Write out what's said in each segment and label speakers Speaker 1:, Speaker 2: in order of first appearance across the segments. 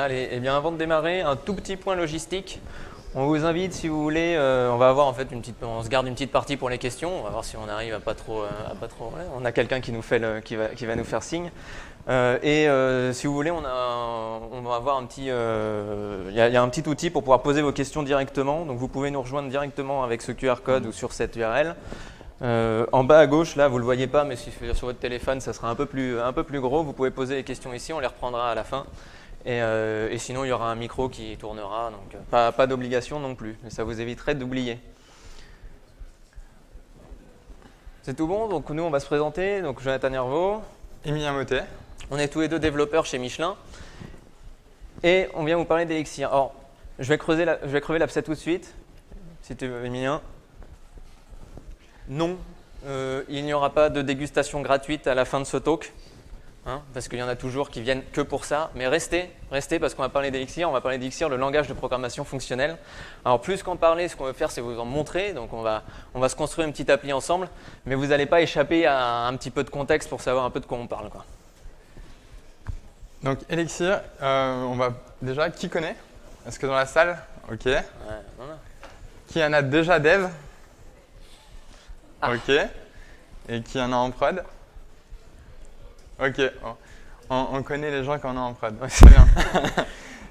Speaker 1: Allez, eh bien avant de démarrer, un tout petit point logistique. On vous invite, si vous voulez, on va avoir en fait on se garde une petite partie pour les questions. On va voir si on arrive à pas trop. Ouais, on a quelqu'un qui nous fait qui va nous faire signe. Si vous voulez, on va avoir un petit. Il y a un petit outil pour pouvoir poser vos questions directement. Donc vous pouvez nous rejoindre directement avec ce QR code ou sur cette URL. En bas à gauche, là, vous ne le voyez pas, mais sur votre téléphone, ça sera un peu plus gros. Vous pouvez poser les questions ici, on les reprendra à la fin. Et sinon, il y aura un micro qui tournera, donc pas d'obligation non plus, mais ça vous éviterait d'oublier. C'est tout bon, donc nous, on va se présenter. Donc Jonathan Hervaux,
Speaker 2: Emilien Mottet.
Speaker 1: On est tous les deux développeurs chez Michelin. Et on vient vous parler d'Elixir. Alors, je vais crever l'abcès tout de suite, si tu veux, Emilien. Non, il n'y aura pas de dégustation gratuite à la fin de ce talk. Parce qu'il y en a toujours qui viennent que pour ça. Mais restez parce qu'on va parler d'Elixir. On va parler d'Elixir, le langage de programmation fonctionnelle. Alors plus qu'en parler, ce qu'on veut faire, c'est vous en montrer. Donc on va se construire une petite appli ensemble. Mais vous n'allez pas échapper à un petit peu de contexte pour savoir un peu de quoi on parle, quoi.
Speaker 2: Donc Elixir, on va déjà, qui connaît? Est-ce que dans la salle? Ok.
Speaker 1: Ouais, voilà.
Speaker 2: Qui en a déjà dev?
Speaker 1: Ah.
Speaker 2: Ok. Et qui en a en prod? Ok, on connaît les gens qui en ont en prod. C'est bien,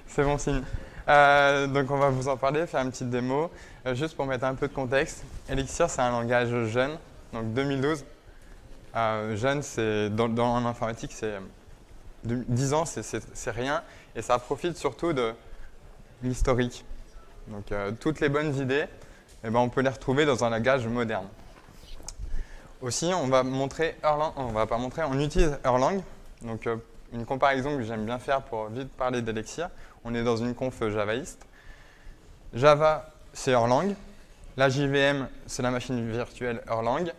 Speaker 2: c'est bon signe. Donc on va vous en parler, faire une petite démo. Juste pour mettre un peu de contexte, Elixir c'est un langage jeune, donc 2012. Jeune, c'est en informatique, c'est 10 ans, c'est rien. Et ça profite surtout de l'historique. Donc toutes les bonnes idées, on peut les retrouver dans un langage moderne. Aussi, on va montrer Erlang, on utilise Erlang. Donc, une comparaison que j'aime bien faire pour vite parler d'Elixir. On est dans une conf javaïste. Java, c'est Erlang. La JVM, c'est la machine virtuelle Erlang.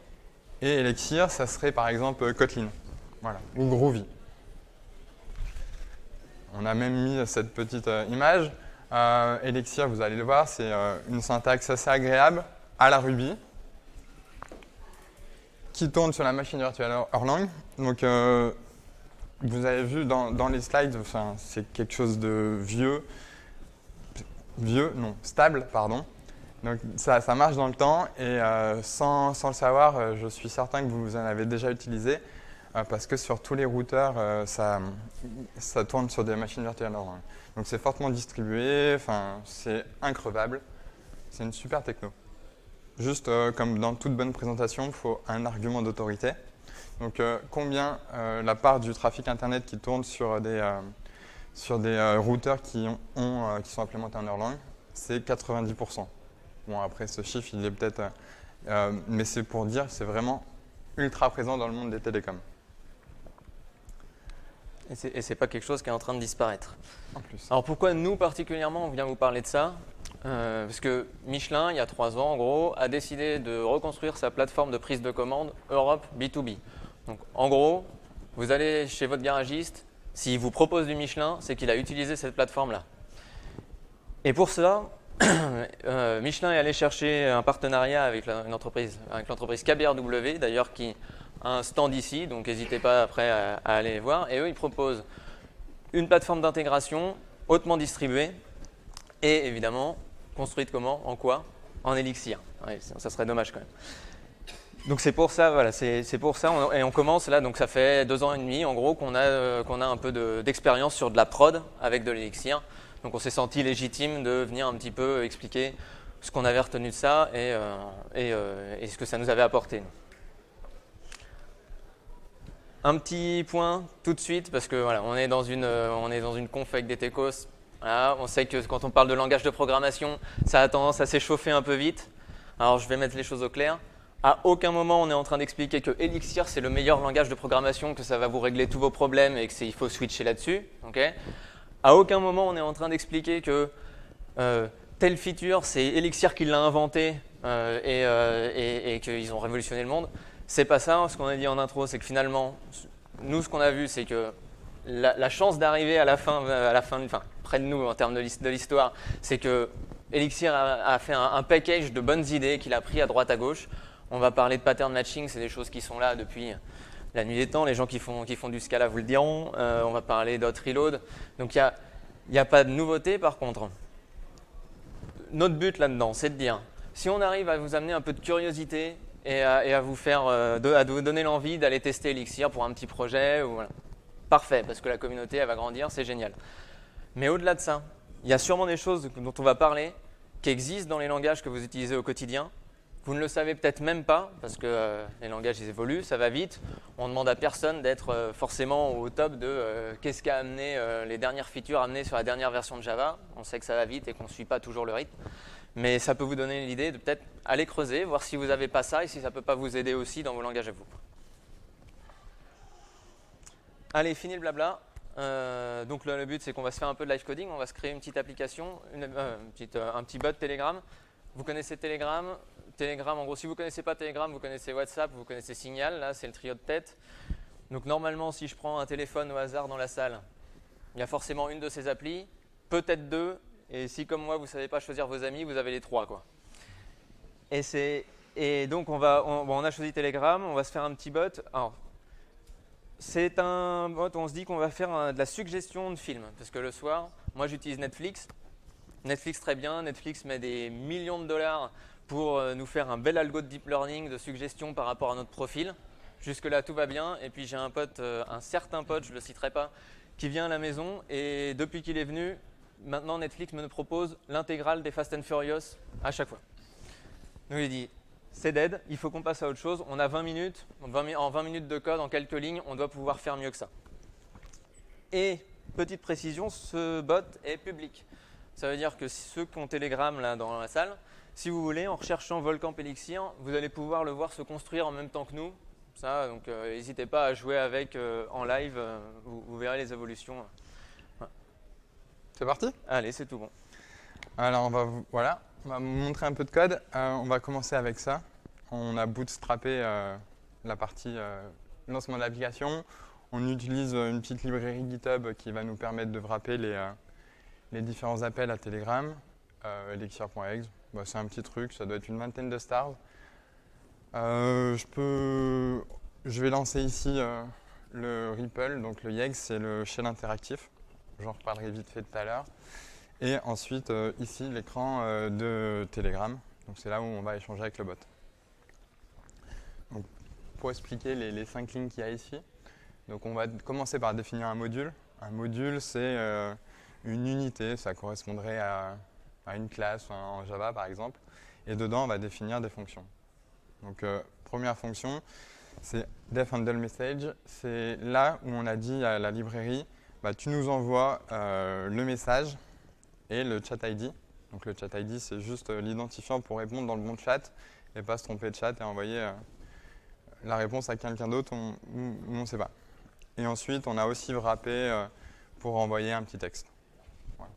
Speaker 2: Et Elixir, ça serait par exemple Kotlin. Voilà, ou Groovy. On a même mis cette petite image. Elixir, vous allez le voir, c'est une syntaxe assez agréable à la Ruby, qui tourne sur la machine virtuelle Erlang. Donc, vous avez vu dans les slides, c'est quelque chose de stable, pardon. Donc, ça marche dans le temps et sans le savoir, je suis certain que vous en avez déjà utilisé parce que sur tous les routeurs, ça tourne sur des machines virtuelles Erlang. Donc, c'est fortement distribué, c'est increvable, c'est une super techno. Juste comme dans toute bonne présentation, il faut un argument d'autorité. Donc combien la part du trafic Internet qui tourne sur des routeurs qui sont implémentés en Erlang, c'est 90%. Bon, après ce chiffre, il est peut-être... mais c'est pour dire que c'est vraiment ultra présent dans le monde des télécoms.
Speaker 1: Et c'est pas quelque chose qui est en train de disparaître.
Speaker 2: En plus.
Speaker 1: Alors pourquoi nous particulièrement, on vient vous parler de ça? Parce que Michelin, il y a 3 ans en gros, a décidé de reconstruire sa plateforme de prise de commande Europe B2B. Donc en gros, vous allez chez votre garagiste, s'il vous propose du Michelin, c'est qu'il a utilisé cette plateforme-là. Et pour ça, Michelin est allé chercher un partenariat avec l'entreprise KBRW, d'ailleurs qui a un stand ici, donc n'hésitez pas après à aller les voir. Et eux, ils proposent une plateforme d'intégration hautement distribuée et évidemment construite comment? En quoi? En Elixir. Ouais, ça serait dommage quand même. Donc c'est pour ça, voilà, c'est pour ça, et on commence là, donc ça fait 2 ans et demi en gros qu'on a un peu d'expérience sur de la prod avec de l'Elixir. Donc on s'est senti légitime de venir un petit peu expliquer ce qu'on avait retenu de ça et ce que ça nous avait apporté. Un petit point tout de suite, parce que voilà, on est dans une conf avec des techos. Voilà, on sait que quand on parle de langage de programmation, ça a tendance à s'échauffer un peu vite. Alors je vais mettre les choses au clair. À aucun moment on est en train d'expliquer que Elixir c'est le meilleur langage de programmation, que ça va vous régler tous vos problèmes et qu'il faut switcher là-dessus. Okay, à aucun moment on est en train d'expliquer que telle feature c'est Elixir qui l'a inventé et qu'ils ont révolutionné le monde. C'est pas ça. Ce qu'on a dit en intro, c'est que finalement, nous ce qu'on a vu, c'est que la chance d'arriver à la fin, près de nous en termes de l'histoire, c'est que Elixir a fait un package de bonnes idées qu'il a pris à droite à gauche. On va parler de pattern matching, c'est des choses qui sont là depuis la nuit des temps. Les gens qui font du Scala vous le diront. On va parler d'hot reload. Donc il Il n'y a pas de nouveauté par contre. Notre but là-dedans, c'est de dire, si on arrive à vous amener un peu de curiosité et à vous faire, à vous donner l'envie d'aller tester Elixir pour un petit projet, voilà. Parfait, parce que la communauté elle va grandir, c'est génial. Mais au-delà de ça, il y a sûrement des choses dont on va parler qui existent dans les langages que vous utilisez au quotidien. Vous ne le savez peut-être même pas, parce que les langages ils évoluent, ça va vite. On ne demande à personne d'être forcément au top de qu'est-ce qu'a amené les dernières features amenées sur la dernière version de Java. On sait que ça va vite et qu'on ne suit pas toujours le rythme. Mais ça peut vous donner l'idée de peut-être aller creuser, voir si vous n'avez pas ça et si ça ne peut pas vous aider aussi dans vos langages à vous. Allez, fini le blabla. Donc le but c'est qu'on va se faire un peu de live coding, on va se créer une petite application, un petit bot Telegram. Vous connaissez Telegram. Telegram, en gros, si vous ne connaissez pas Telegram, vous connaissez WhatsApp, vous connaissez Signal, là c'est le trio de tête. Donc normalement, si je prends un téléphone au hasard dans la salle, il y a forcément une de ces applis, peut-être deux, et si comme moi vous ne savez pas choisir vos amis, vous avez les trois, quoi. Et donc on a choisi Telegram, on va se faire un petit bot. Alors, c'est un bot où on se dit qu'on va faire de la suggestion de films, parce que le soir, moi j'utilise Netflix. Netflix très bien, Netflix met des millions de dollars pour nous faire un bel algo de deep learning, de suggestion par rapport à notre profil. Jusque-là, tout va bien. Et puis j'ai un pote, un certain pote, je ne le citerai pas, qui vient à la maison. Et depuis qu'il est venu, maintenant Netflix me propose l'intégrale des Fast and Furious à chaque fois. Donc il dit, c'est dead, il faut qu'on passe à autre chose. On a 20 minutes, en 20 minutes de code, en quelques lignes, on doit pouvoir faire mieux que ça. Et petite précision, ce bot est public. Ça veut dire que ceux qui ont Telegram là dans la salle, si vous voulez, en recherchant Volcamp Elixir, vous allez pouvoir le voir se construire en même temps que nous. Ça, donc n'hésitez pas à jouer avec en live, vous verrez les évolutions. Ouais.
Speaker 2: C'est parti?
Speaker 1: Allez, c'est tout bon.
Speaker 2: Alors on va vous montrer un peu de code. On va commencer avec ça. On a bootstrappé la partie lancement de l'application. On utilise une petite librairie GitHub qui va nous permettre de wrapper les différents appels à Telegram. Elixir.exe, c'est un petit truc, ça doit être une vingtaine de stars. Je vais lancer ici le REPL, donc le YEG, c'est le shell interactif. J'en reparlerai vite fait tout à l'heure. Et ensuite, ici, l'écran de Telegram. Donc c'est là où on va échanger avec le bot. Donc, pour expliquer les 5 lignes qu'il y a ici, donc on va commencer par définir un module. Un module, c'est une unité, ça correspondrait à une classe en Java par exemple. Et dedans, on va définir des fonctions. Donc, première fonction, c'est def_handle_message. C'est là où on a dit à la librairie, tu nous envoies le message et le chat ID. Donc, le chat ID, c'est juste l'identifiant pour répondre dans le bon chat et pas se tromper de chat et envoyer la réponse à quelqu'un d'autre où on ne sait pas. Et ensuite, on a aussi wrappé pour envoyer un petit texte. Voilà.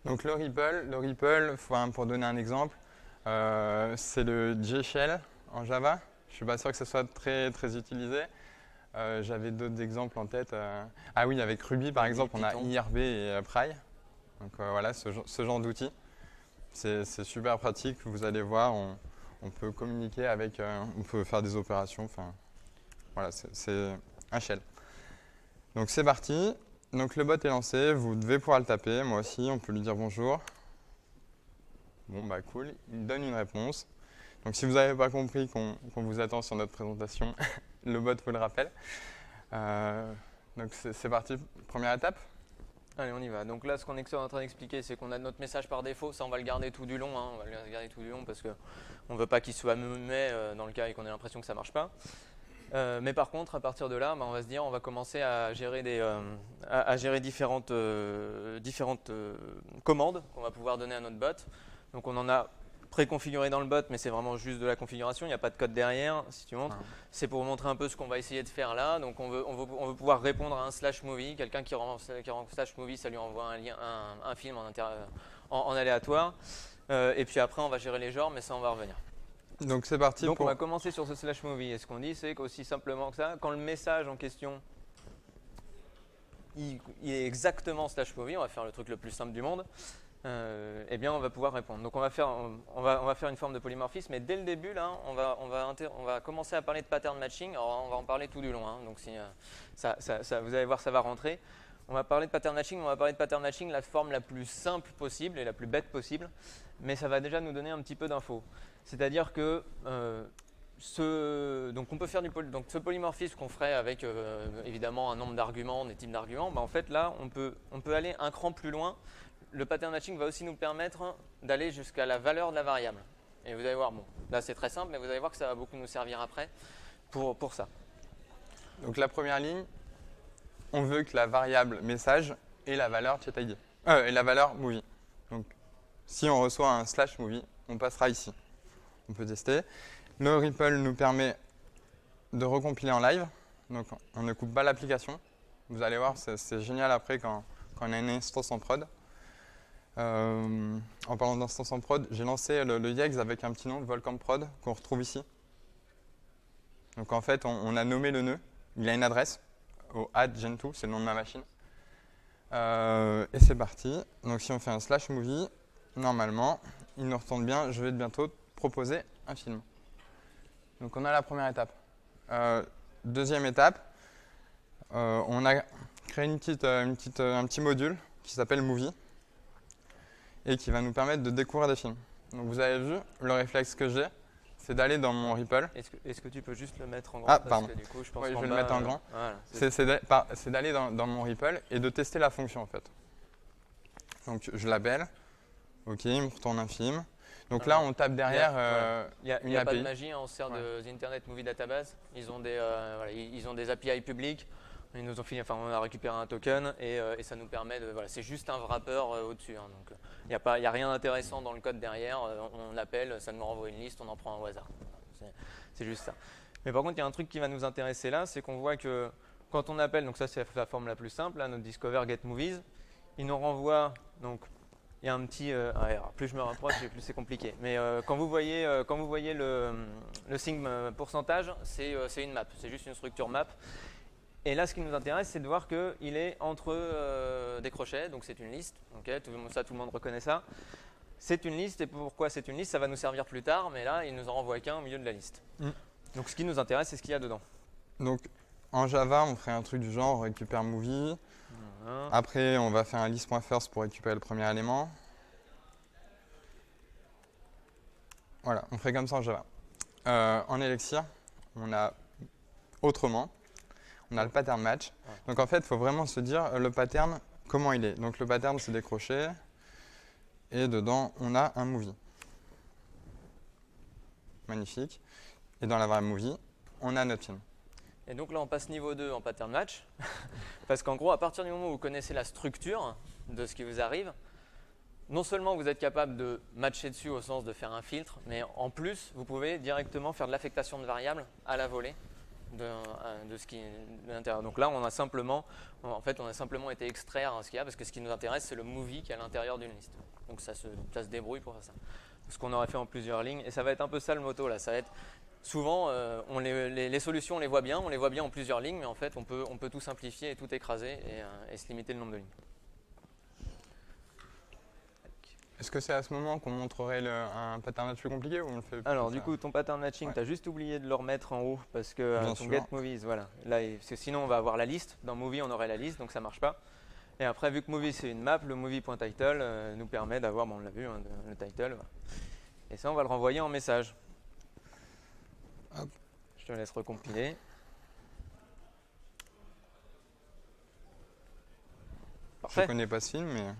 Speaker 2: Donc, le REPL, pour donner un exemple, c'est le G-Shell en Java. Je ne suis pas sûr que ce soit très, très utilisé. J'avais d'autres exemples en tête. Ah oui, avec Ruby, par exemple, on a IRB et Pry. Donc voilà, ce genre d'outils. C'est super pratique. Vous allez voir, on peut communiquer avec, on peut faire des opérations. Enfin, voilà, c'est un shell. Donc c'est parti. Donc le bot est lancé. Vous devez pouvoir le taper. Moi aussi, on peut lui dire bonjour. Bon, cool. Il donne une réponse. Donc si vous n'avez pas compris qu'on vous attend sur notre présentation, le bot vous le rappelle. Donc c'est parti. Première étape.
Speaker 1: Allez, on y va. Donc là, ce qu'on est en train d'expliquer, c'est qu'on a notre message par défaut. Ça, on va le garder tout du long. On va le garder tout du long parce qu'on ne veut pas qu'il soit muet dans le cas et qu'on ait l'impression que ça ne marche pas. Mais par contre, à partir de là, on va se dire, on va commencer à gérer, différentes commandes qu'on va pouvoir donner à notre bot. Donc on en a préconfiguré dans le bot, mais c'est vraiment juste de la configuration, il n'y a pas de code derrière, si tu montres. C'est pour vous montrer un peu ce qu'on va essayer de faire là. Donc on veut pouvoir répondre à un /movie. Quelqu'un qui rend /movie, ça lui envoie un film en aléatoire. Et puis après, on va gérer les genres, mais ça, on va revenir.
Speaker 2: Donc c'est parti.
Speaker 1: Donc on va commencer sur ce /movie. Et ce qu'on dit, c'est qu'aussi simplement que ça, quand le message en question il est exactement /movie, on va faire le truc le plus simple du monde. Eh bien on va pouvoir répondre. Donc on va faire une forme de polymorphisme, mais dès le début là, on va commencer à parler de pattern matching. Alors on va en parler tout du long, hein, donc si, vous allez voir, ça va rentrer. On va parler de pattern matching, on va parler de pattern matching la forme la plus simple possible et la plus bête possible, mais ça va déjà nous donner un petit peu d'infos. C'est-à-dire que donc on peut faire donc ce polymorphisme qu'on ferait avec évidemment un nombre d'arguments, des types d'arguments, en fait là on peut aller un cran plus loin. Le pattern matching va aussi nous permettre d'aller jusqu'à la valeur de la variable. Et vous allez voir, bon, là c'est très simple, mais vous allez voir que ça va beaucoup nous servir après pour ça.
Speaker 2: Donc la première ligne, on veut que la variable message ait la valeur chatID, et la valeur movie. Donc si on reçoit un /movie, on passera ici. On peut tester. Le REPL nous permet de recompiler en live, donc on ne coupe pas l'application. Vous allez voir, c'est génial après quand on a une instance en prod. En parlant d'instance en prod, j'ai lancé le Yex avec un petit nom de Volcamp Prod qu'on retrouve ici. Donc en fait, on a nommé le nœud, il a une adresse au add gen2, c'est le nom de ma machine. Et c'est parti. Donc si on fait un /movie, normalement, il nous retourne bien, je vais bientôt proposer un film. Donc on a la première étape. Deuxième étape, on a créé un petit module qui s'appelle Movie et qui va nous permettre de découvrir des films. Donc vous avez vu, le réflexe que j'ai, c'est d'aller dans mon REPL.
Speaker 1: Est-ce que tu peux juste le mettre en grand?
Speaker 2: Ah, pardon.
Speaker 1: Parce que du coup, je pense
Speaker 2: Oui, je
Speaker 1: qu'en
Speaker 2: vais le
Speaker 1: bas,
Speaker 2: mettre en grand.
Speaker 1: Voilà,
Speaker 2: C'est d'aller dans mon REPL et de tester la fonction en fait. Donc je l'appelle, ok, il me retourne un film. Donc là, on tape derrière
Speaker 1: il
Speaker 2: une
Speaker 1: n'y a pas
Speaker 2: API.
Speaker 1: de magie, on se sert de The Internet Movie Database. Ils ont des API publics. Ils nous ont on a récupéré un token et ça nous permet de. Voilà, c'est juste un wrapper au-dessus. Hein, donc il n'y a rien d'intéressant dans le code derrière. On appelle, ça nous renvoie une liste, on en prend un au hasard. C'est juste ça. Mais par contre, il y a un truc qui va nous intéresser là, c'est qu'on voit que quand on appelle, donc ça c'est la forme la plus simple, là, notre discover get movies, il nous renvoie donc. Il y a un petit. Alors, plus je me rapproche, plus c'est compliqué. Mais quand vous voyez le signe pourcentage, c'est une map. C'est juste une structure map. Et là, ce qui nous intéresse, c'est de voir qu'il est entre des crochets. Donc, c'est une liste. Okay, tout le monde reconnaît ça. C'est une liste. Et pourquoi c'est une liste? Ça va nous servir plus tard. Mais là, il nous en renvoie qu'un au milieu de la liste. Donc, ce qui nous intéresse, c'est ce qu'il y a dedans.
Speaker 2: Donc, en Java, on ferait un truc du genre, on récupère movie. Après, on va faire un list.first pour récupérer le premier élément. Voilà, on ferait comme ça en Java. En Elixir, on a autrement. On a le pattern match. Donc en fait, il faut vraiment se dire le pattern, comment il est. Donc le pattern, c'est des crochets. Et dedans, on a un movie. Magnifique. Et dans la variable movie, on a notre film.
Speaker 1: Et donc là, on passe niveau 2 en pattern match. Parce qu'en gros, à partir du moment où vous connaissez la structure de ce qui vous arrive, non seulement vous êtes capable de matcher dessus au sens de faire un filtre, mais en plus, vous pouvez directement faire de l'affectation de variables à la volée de ce qui est de l'intérieur. Donc là, on a simplement été extraire ce qu'il y a, parce que ce qui nous intéresse, c'est le movie qui est à l'intérieur d'une liste. Donc ça se débrouille pour faire ça. Ce qu'on aurait fait en plusieurs lignes. Et ça va être un peu ça le motto là. Ça va être souvent, les solutions, on les voit bien en plusieurs lignes, mais en fait, on peut tout simplifier et tout écraser et se limiter le nombre de lignes.
Speaker 2: Est-ce que c'est à ce moment qu'on montrerait un pattern match plus compliqué ou on le fait
Speaker 1: Alors du coup, ton pattern matching, tu as juste oublié de le remettre en haut parce que ton get movies, voilà. Là, parce que sinon, on va avoir la liste. Dans movie, on aurait la liste, donc ça marche pas. Et après, vu que movie c'est une map, le movie.title nous permet d'avoir, on l'a vu, hein, le title. Voilà. Et ça, on va le renvoyer en message.
Speaker 2: Hop.
Speaker 1: Je te laisse recompiler. Parfait.
Speaker 2: Je connais pas ce film, mais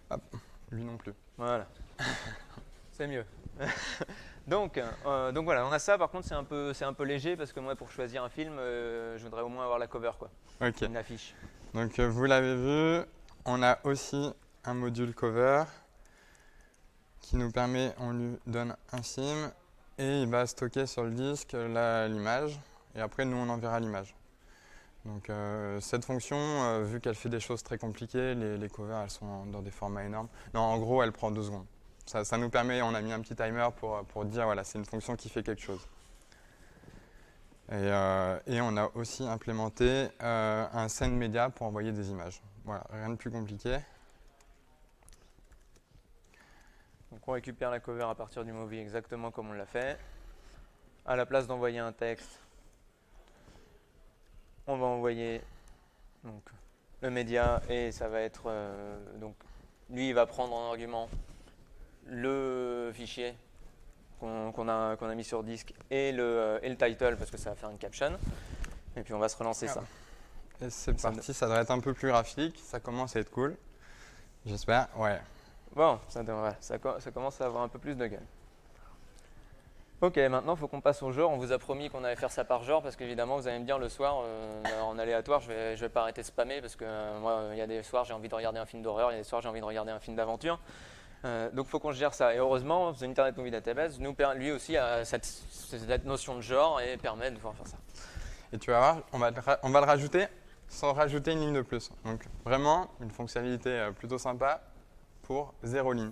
Speaker 2: hop, lui non plus.
Speaker 1: Voilà. C'est mieux. donc voilà, on a ça. Par contre, c'est un peu léger parce que moi, pour choisir un film, je voudrais au moins avoir la cover, quoi.
Speaker 2: Ok.
Speaker 1: Une affiche.
Speaker 2: Donc vous l'avez vu, on a aussi un module cover qui nous permet, on lui donne un film et il va stocker sur le disque l'image et après nous on enverra l'image. Donc cette fonction, vu qu'elle fait des choses très compliquées, les covers elles sont dans des formats énormes. Non, en gros elle prend 2 secondes. Ça nous permet, on a mis un petit timer pour dire voilà c'est une fonction qui fait quelque chose. Et on a aussi implémenté un send media pour envoyer des images. Voilà, rien de plus compliqué.
Speaker 1: Donc on récupère la cover à partir du movie exactement comme on l'a fait. À la place d'envoyer un texte, on va envoyer donc, le média et ça va être donc lui il va prendre en argument le fichier qu'on a mis sur disque et le title parce que ça va faire une caption et puis on va se relancer ça.
Speaker 2: Et c'est parti, ça doit être un peu plus graphique, ça commence à être cool. J'espère, ouais.
Speaker 1: Bon, ça commence à avoir un peu plus de gueule. Ok, maintenant il faut qu'on passe au genre. On vous a promis qu'on allait faire ça par genre parce qu'évidemment vous allez me dire le soir en aléatoire je vais pas arrêter de spammer parce que moi il y a des soirs j'ai envie de regarder un film d'horreur, il y a des soirs j'ai envie de regarder un film d'aventure. Donc il faut qu'on gère ça. Et heureusement The Internet Movie Database lui aussi a cette notion de genre et permet de pouvoir faire ça.
Speaker 2: Et tu vas voir, on va le rajouter sans rajouter une ligne de plus. Donc vraiment une fonctionnalité plutôt sympa pour 0 ligne.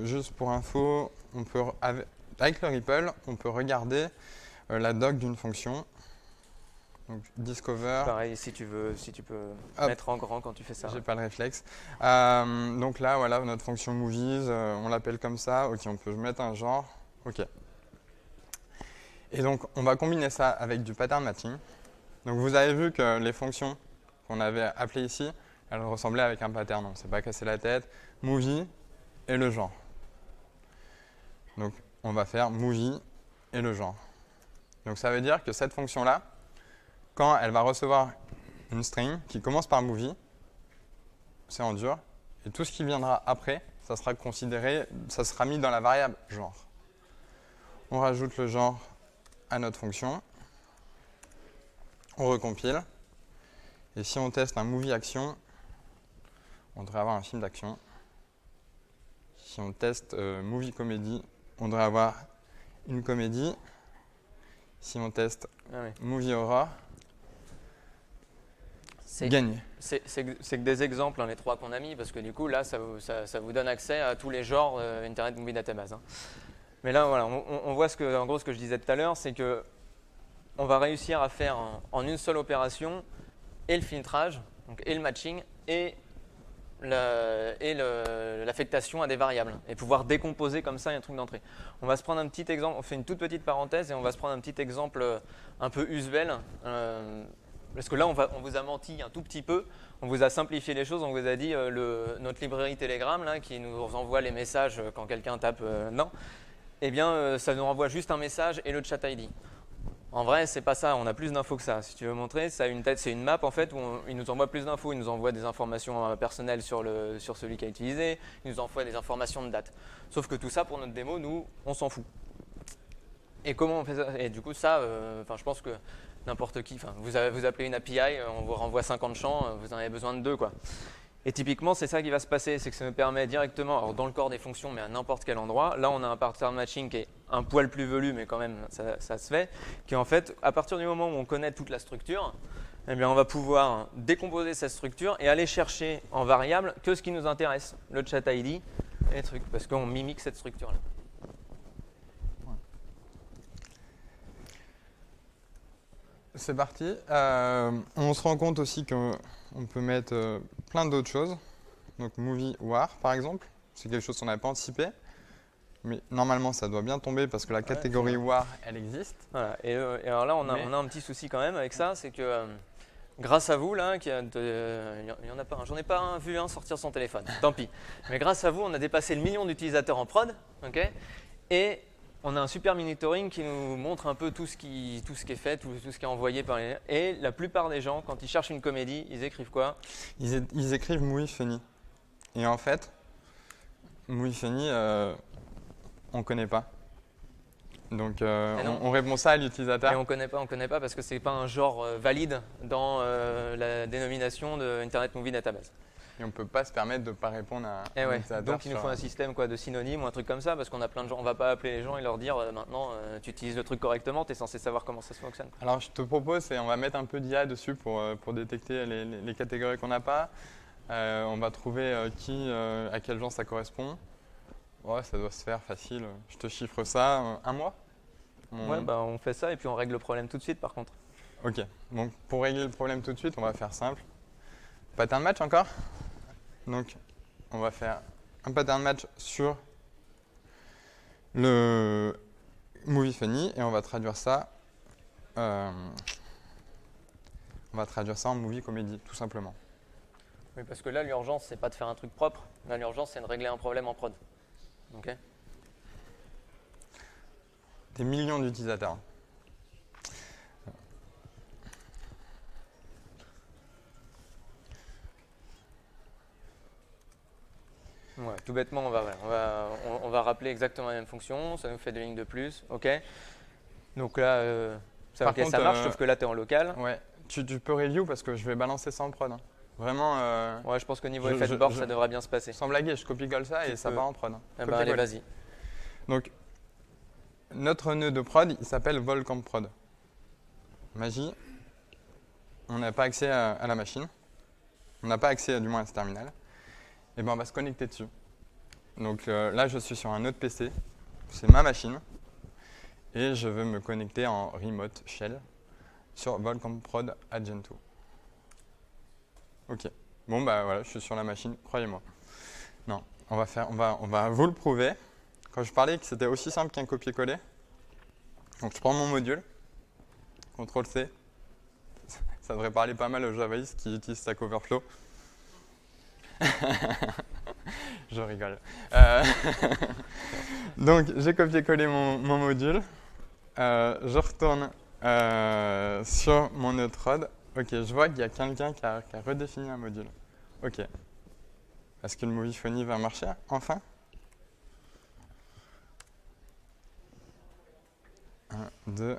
Speaker 2: Juste pour info, avec le REPL, on peut regarder la doc d'une fonction. Donc discover.
Speaker 1: Pareil, si tu peux mettre en grand quand tu fais ça.
Speaker 2: J'ai pas le réflexe. Donc là, voilà, notre fonction movies, on l'appelle comme ça. Ok, on peut mettre un genre. Ok. Et donc, on va combiner ça avec du pattern matching. Donc, vous avez vu que les fonctions qu'on avait appelées ici, elles ressemblaient avec un pattern. On ne s'est pas cassé la tête. Movie et le genre. Donc, on va faire movie et le genre. Donc, ça veut dire que cette fonction-là, quand elle va recevoir une string qui commence par movie, c'est en dur, et tout ce qui viendra après, ça sera considéré, ça sera mis dans la variable genre. On rajoute le genre à notre fonction, on recompile, et si on teste un movie action, on devrait avoir un film d'action. Si on teste movie comédie, on devrait avoir une comédie. Si on teste movie horror, gagné.
Speaker 1: C'est que des exemples, hein, les trois qu'on a mis, parce que du coup, là, ça vous donne accès à tous les genres Internet Movie Database. Hein. Mais là, voilà, on voit en gros ce que je disais tout à l'heure, c'est que on va réussir à faire en une seule opération et le filtrage, donc, et le matching, et l'affectation à des variables, et pouvoir décomposer comme ça un truc d'entrée. On va se prendre un petit exemple, on fait une toute petite parenthèse, et on va se prendre un petit exemple un peu usuel, parce que là, on vous a menti un tout petit peu, on vous a simplifié les choses, on vous a dit notre librairie Telegram là, qui nous envoie les messages quand quelqu'un tape non, eh bien ça nous renvoie juste un message et le chat ID. En vrai, c'est pas ça, on a plus d'infos que ça. Si tu veux montrer, ça a une tête, c'est une map en fait où il nous envoie plus d'infos, il nous envoie des informations personnelles sur celui qui a utilisé, il nous envoie des informations de date. Sauf que tout ça, pour notre démo, nous, on s'en fout. Et comment on fait ça? Et du coup, ça, je pense que n'importe qui, vous appelez une API, on vous renvoie 50 champs, vous en avez besoin de 2 quoi. Et typiquement, c'est ça qui va se passer, c'est que ça nous permet directement, alors dans le corps des fonctions, mais à n'importe quel endroit, là on a un pattern matching qui est un poil plus velu, mais quand même ça se fait, qui est en fait, à partir du moment où on connaît toute la structure, eh bien on va pouvoir décomposer cette structure et aller chercher en variable que ce qui nous intéresse, le chat ID et les trucs, parce qu'on mimique cette structure-là.
Speaker 2: C'est parti. On se rend compte aussi qu'on peut mettre plein d'autres choses. Donc Movie War, par exemple. C'est quelque chose qu'on n'avait pas anticipé. Mais normalement, ça doit bien tomber parce que la catégorie War, elle existe.
Speaker 1: Voilà. Et alors là, on a un petit souci quand même avec ça, c'est que grâce à vous, là, il y en a pas, j'en ai pas vu un sortir son téléphone, tant pis. Mais grâce à vous, on a dépassé le million d'utilisateurs en prod, ok, et on a un super monitoring qui nous montre un peu tout ce qui est fait, tout ce qui est envoyé par les... Et la plupart des gens, quand ils cherchent une comédie, ils écrivent quoi?
Speaker 2: Ils écrivent Movie Funny. Et en fait, Movie Funny, on ne connaît pas. Donc on répond ça à l'utilisateur.
Speaker 1: Et on connaît pas parce que c'est pas un genre valide dans la dénomination de Internet Movie Database.
Speaker 2: Et on ne peut pas se permettre de ne pas répondre à un utilisateur.
Speaker 1: Donc il nous faut un système de synonyme ou un truc comme ça parce qu'on a plein de gens. On va pas appeler les gens et leur dire maintenant tu utilises le truc correctement, tu es censé savoir comment ça se fonctionne.
Speaker 2: Alors je te propose, on va mettre un peu d'IA dessus pour détecter les catégories qu'on n'a pas. On va trouver à quel genre ça correspond. Ouais, ça doit se faire facile. Je te chiffre ça, un mois.
Speaker 1: Ouais, on fait ça et puis on règle le problème tout de suite par contre.
Speaker 2: Ok, donc pour régler le problème tout de suite, on va faire simple. Pattern match encore. Donc on va faire un pattern match sur le Movie Funny et on va traduire ça on va traduire ça en movie comédie, tout simplement.
Speaker 1: Oui, parce que là, l'urgence, c'est pas de faire un truc propre. Là, l'urgence, c'est de régler un problème en prod. Ok.
Speaker 2: Des millions d'utilisateurs.
Speaker 1: Ouais, tout bêtement, on va rappeler exactement la même fonction. Ça nous fait 2 lignes de plus. Ok. Donc là, ça,
Speaker 2: Par
Speaker 1: ok, ça
Speaker 2: contre,
Speaker 1: marche, sauf que là, tu es en local.
Speaker 2: Ouais, tu peux review parce que je vais balancer ça en prod. Hein. Vraiment,
Speaker 1: Ouais, je pense que niveau
Speaker 2: je-
Speaker 1: effet de
Speaker 2: je-
Speaker 1: bord,
Speaker 2: je-
Speaker 1: ça devrait bien se passer.
Speaker 2: sans blaguer, je copie-colle ça et
Speaker 1: Tu
Speaker 2: ça
Speaker 1: peux.
Speaker 2: part en prod. Hein.
Speaker 1: Eh ben, allez,
Speaker 2: Copier-coller.
Speaker 1: vas-y.
Speaker 2: Donc, notre nœud de prod, il s'appelle Volcamp Prod. Magie, on n'a pas accès à la machine. On n'a pas accès, du moins, à ce terminal. Et ben, on va se connecter dessus. Donc là, je suis sur un autre PC. C'est ma machine. Et je veux me connecter en remote shell sur Volcamp Prod à Gentoo. Ok. Bon, bah voilà, je suis sur la machine, croyez-moi. Non, on va vous le prouver. Quand je parlais que c'était aussi simple qu'un copier-coller, donc je prends mon module, CTRL-C, ça devrait parler pas mal aux javaïstes qui utilisent Stack Overflow. Je rigole. Donc j'ai copié-collé mon module, je retourne sur mon nœud prod. Ok, je vois qu'il y a quelqu'un qui a redéfini un module. Ok. Est-ce que le Moviephony va marcher enfin? 1, 2.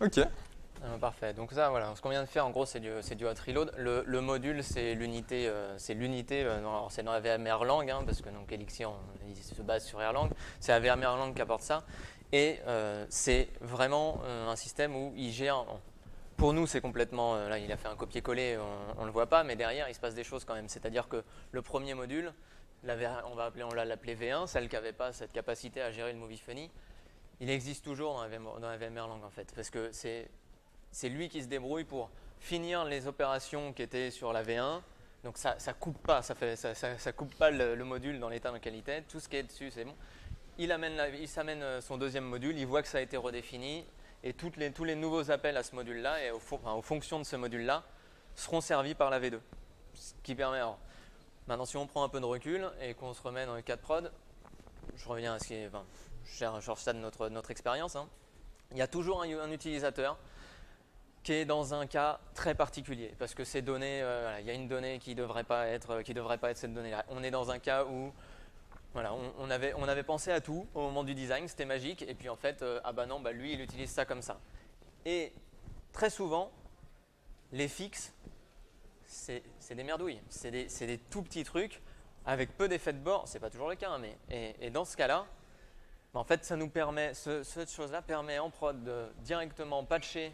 Speaker 2: Ok.
Speaker 1: Parfait. Donc ça, voilà, ce qu'on vient de faire, en gros, c'est du hot reload. Le module, c'est l'unité, alors c'est dans la VM Erlang, hein, parce que donc Elixir, il se base sur Erlang. C'est la VM Erlang qui apporte ça. Et c'est vraiment un système où il gère. Pour nous, c'est complètement. Là, il a fait un copier-coller, on ne le voit pas, mais derrière, il se passe des choses quand même. C'est-à-dire que le premier module, on l'a appelé V1, celle qui n'avait pas cette capacité à gérer le Moviephony, il existe toujours dans la VM Erlang en fait, parce que c'est lui qui se débrouille pour finir les opérations qui étaient sur la V1. Donc ça coupe pas, ça coupe pas le module dans l'état de qualité. Tout ce qui est dessus, c'est bon. Il s'amène son deuxième module, il voit que ça a été redéfini et tous les nouveaux appels à ce module-là et aux fonctions de ce module-là seront servis par la V2. Ce qui permet. Alors, maintenant, si on prend un peu de recul et qu'on se remet dans le cas de prod, je reviens à ce qui est. Enfin, je restade notre expérience. Hein. Il y a toujours un utilisateur qui est dans un cas très particulier parce que ces données, il y a une donnée qui devrait pas être cette donnée-là. On est dans un cas où voilà, on avait pensé à tout au moment du design, c'était magique, et puis en fait, ah bah non, bah lui il utilise ça comme ça. Et très souvent, les fixes, c'est des merdouilles, c'est des tout petits trucs avec peu d'effets de bord, c'est pas toujours le cas, hein, mais et dans ce cas-là, en fait, ça nous permet, cette chose-là permet en prod de directement patcher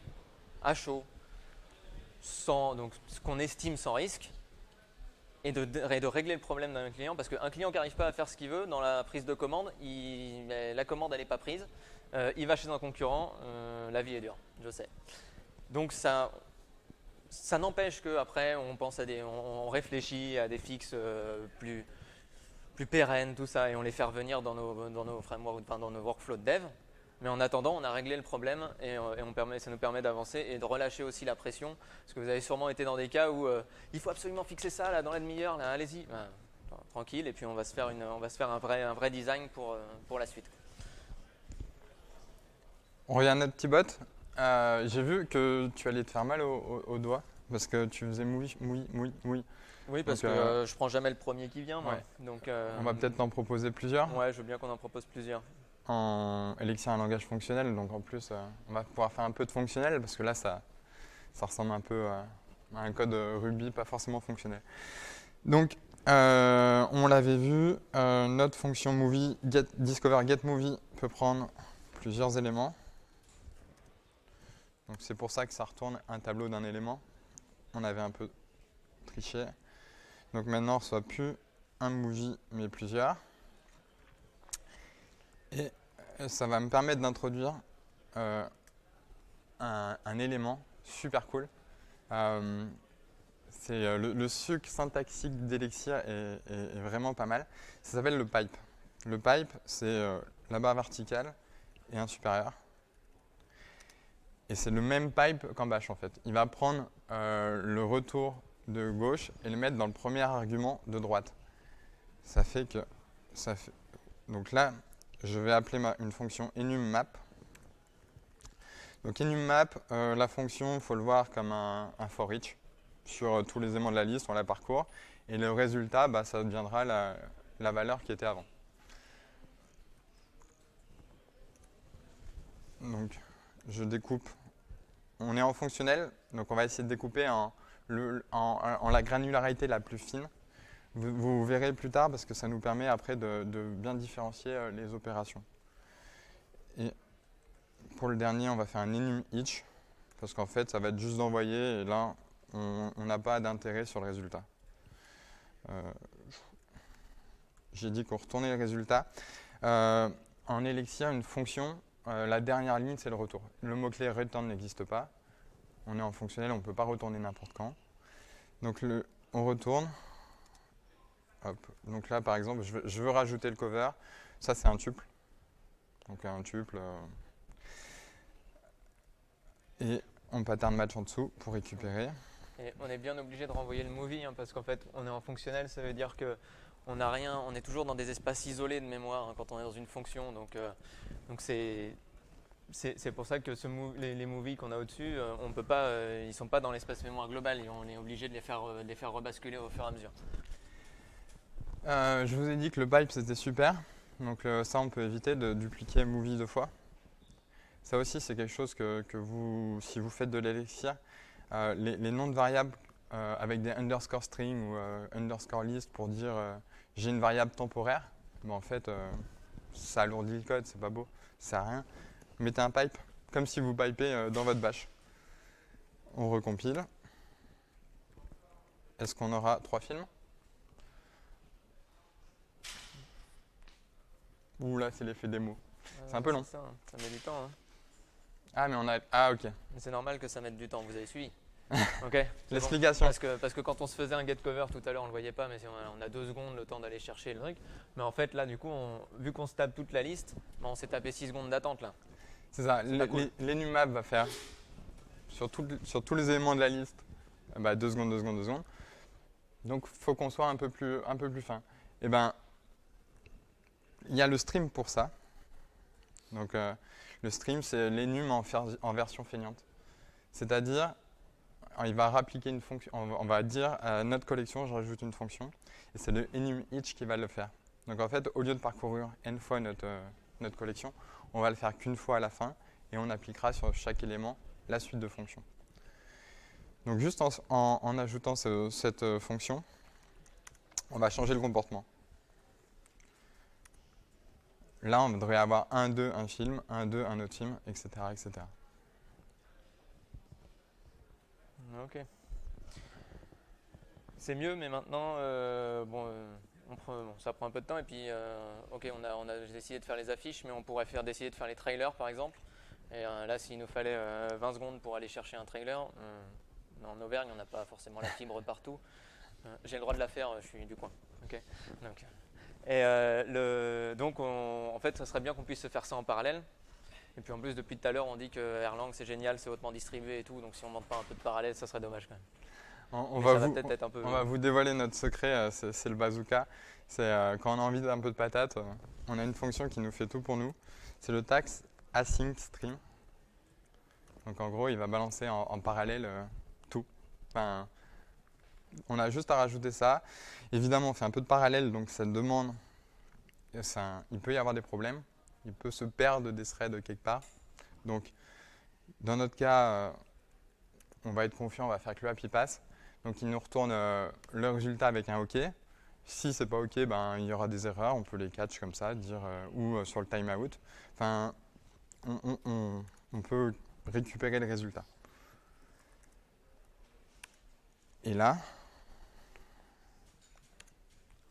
Speaker 1: à chaud, donc ce qu'on estime sans risque, et de régler le problème d'un client, parce qu'un client qui n'arrive pas à faire ce qu'il veut dans la prise de commande, la commande elle n'est pas prise, il va chez un concurrent, la vie est dure, je sais. Donc ça n'empêche qu'après on réfléchit à des fixes plus pérennes, tout ça, et on les fait revenir dans nos frameworks, enfin, dans nos workflows de dev. Mais en attendant, on a réglé le problème et ça nous permet d'avancer et de relâcher aussi la pression. Parce que vous avez sûrement été dans des cas où il faut absolument fixer ça là, dans la demi-heure, allez-y, tranquille, et puis on va se faire un vrai design pour la suite.
Speaker 2: On revient à notre petit bot. J'ai vu que tu allais te faire mal au doigt parce que tu faisais mouille.
Speaker 1: Oui, parce
Speaker 2: Donc,
Speaker 1: que je prends jamais le premier qui vient, moi.
Speaker 2: Ouais.
Speaker 1: Donc,
Speaker 2: on va peut-être t'en proposer plusieurs.
Speaker 1: Ouais, je veux bien qu'on en propose plusieurs.
Speaker 2: En Elixir, un langage fonctionnel, donc en plus, on va pouvoir faire un peu de fonctionnel parce que là, ça ressemble un peu à un code Ruby, pas forcément fonctionnel. Donc, on l'avait vu, notre fonction movie discover getMovie peut prendre plusieurs éléments. Donc c'est pour ça que ça retourne un tableau d'un élément. On avait un peu triché. Donc maintenant, on ne reçoit plus un movie, mais plusieurs. Et ça va me permettre d'introduire un élément super cool. C'est le sucre syntaxique d'Elixir est vraiment pas mal. Ça s'appelle le pipe. Le pipe, c'est la barre verticale et un supérieur. Et c'est le même pipe qu'en bash en fait. Il va prendre le retour de gauche et le mettre dans le premier argument de droite. Ça fait que donc là, je vais appeler une fonction enummap. Donc enummap, la fonction, il faut le voir comme un for each. Sur tous les éléments de la liste, on la parcourt. Et le résultat, ça deviendra la valeur qui était avant. Donc je découpe. On est en fonctionnel, donc on va essayer de découper en la granularité la plus fine. Vous verrez plus tard parce que ça nous permet après de bien différencier les opérations. Et pour le dernier, on va faire un enum each parce qu'en fait, ça va être juste d'envoyer et là, on n'a pas d'intérêt sur le résultat. J'ai dit qu'on retournait le résultat. En Elixir, une fonction, la dernière ligne, c'est le retour. Le mot-clé return n'existe pas. On est en fonctionnel, on ne peut pas retourner n'importe quand. Donc on retourne. Hop. Donc là, par exemple, je veux rajouter le cover. Ça, c'est un tuple. Donc un tuple. Et on pattern match en dessous pour récupérer.
Speaker 1: Et on est bien obligé de renvoyer le movie parce qu'en fait, on est en fonctionnel, ça veut dire que on n'a rien, on est toujours dans des espaces isolés de mémoire quand on est dans une fonction. Donc c'est pour ça que les movies qu'on a au-dessus, on peut pas, ils sont pas dans l'espace mémoire global et on est obligé de les faire rebasculer au fur et à mesure.
Speaker 2: Je vous ai dit que le pipe c'était super, donc ça on peut éviter de dupliquer movie 2 fois. Ça aussi c'est quelque chose que vous, si vous faites de l'Elixir, les noms de variables avec des underscore string ou underscore list pour dire j'ai une variable temporaire, en fait ça alourdit le code, c'est pas beau, ça sert à rien. Mettez un pipe, comme si vous pipez dans votre bash. On recompile. Est-ce qu'on aura 3 films? Ouh là, c'est l'effet démo. C'est un peu long.
Speaker 1: Ça met du temps.
Speaker 2: Ah, mais on a. Ah, ok.
Speaker 1: C'est normal que ça mette du temps, vous avez suivi. Ok.
Speaker 2: L'explication.
Speaker 1: Bon. Parce que quand on se faisait un get cover tout à l'heure, on le voyait pas, mais on a 2 secondes le temps d'aller chercher le truc. Mais en fait, là, du coup, vu qu'on se tape toute la liste, on s'est tapé 6 secondes d'attente là.
Speaker 2: C'est ça. L'enumap va faire sur tous les éléments de la liste 2 secondes, 2 secondes, 2 secondes. Donc, il faut qu'on soit un peu plus fin. Et il y a le stream pour ça. Donc, le stream, c'est l'enum en version feignante. C'est-à-dire, il va rappliquer une fonction. On va dire à notre collection, je rajoute une fonction. Et c'est le enum each qui va le faire. Donc, en fait, au lieu de parcourir n fois notre collection, on va le faire qu'une fois à la fin. Et on appliquera sur chaque élément la suite de fonctions. Donc, juste en ajoutant cette fonction, on va changer le comportement. Là, on devrait avoir 1, 2, un film, 1, 2, un autre film, etc. etc.
Speaker 1: Ok. C'est mieux, mais maintenant, ça prend un peu de temps. Et puis, on a décidé de faire les affiches, mais on pourrait décider de faire les trailers, par exemple. Et là, s'il nous fallait 20 secondes pour aller chercher un trailer, en Auvergne, on n'a pas forcément la fibre partout. J'ai le droit de la faire, je suis du coin. Okay. Donc, en fait, ça serait bien qu'on puisse se faire ça en parallèle. Et puis en plus, depuis tout à l'heure, on dit que Erlang c'est génial, c'est hautement distribué et tout. Donc si on ne monte pas un peu de parallèle, ça serait dommage quand même.
Speaker 2: On va vous dévoiler notre secret, c'est le bazooka. C'est quand on a envie d'un peu de patate, on a une fonction qui nous fait tout pour nous. C'est le tax async stream. Donc en gros, il va balancer en parallèle tout. Enfin, on a juste à rajouter ça. Évidemment, on fait un peu de parallèle, donc ça demande. Il peut y avoir des problèmes. Il peut se perdre des threads quelque part. Donc, dans notre cas, on va être confiant, on va faire que le happy pass. Donc, il nous retourne le résultat avec un OK. Si c'est pas OK, il y aura des erreurs. On peut les catch comme ça, ou sur le timeout. Enfin, on peut récupérer le résultat. Et là,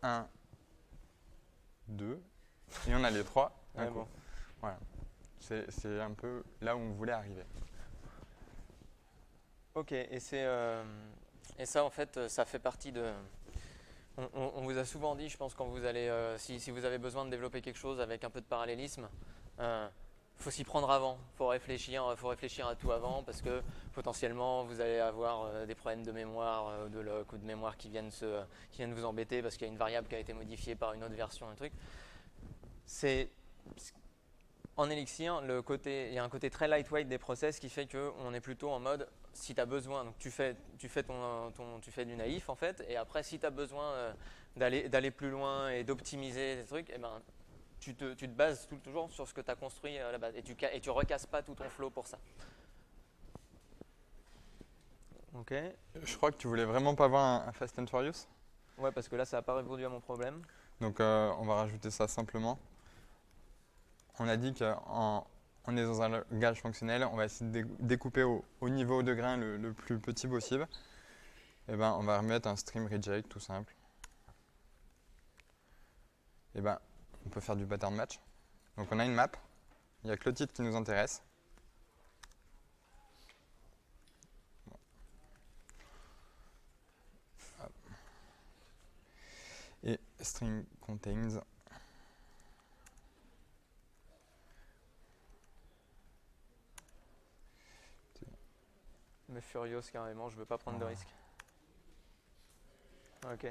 Speaker 2: 1, 2, et on a les 3.
Speaker 1: Ouais, bon.
Speaker 2: Voilà. C'est un peu là où on voulait arriver.
Speaker 1: Ok, et ça en fait, ça fait partie de. On vous a souvent dit, je pense, quand vous allez, si vous avez besoin de développer quelque chose avec un peu de parallélisme, faut s'y prendre avant. Faut réfléchir à tout avant parce que potentiellement vous allez avoir des problèmes de mémoire, de lock ou de mémoire qui viennent vous embêter parce qu'il y a une variable qui a été modifiée par une autre version, un truc. En Elixir, il y a un côté très lightweight des process qui fait qu'on est plutôt en mode si tu as besoin, donc tu fais du naïf en fait, et après si tu as besoin d'aller plus loin et d'optimiser des trucs, eh ben, tu te bases toujours sur ce que tu as construit à la base et tu recasses pas tout ton flow pour ça. Ok.
Speaker 2: Je crois que tu voulais vraiment pas voir un Fast and Furious.
Speaker 1: Ouais, parce que là ça n'a pas répondu à mon problème.
Speaker 2: Donc on va rajouter ça simplement. On a dit qu'on est dans un langage fonctionnel, on va essayer de découper au niveau de grain le plus petit possible. Et ben, on va remettre un stream reject tout simple. Et ben, on peut faire du pattern match. Donc on a une map, il n'y a que le titre qui nous intéresse. Et string contains.
Speaker 1: Mais Furious carrément, je veux pas prendre de risque. Ok.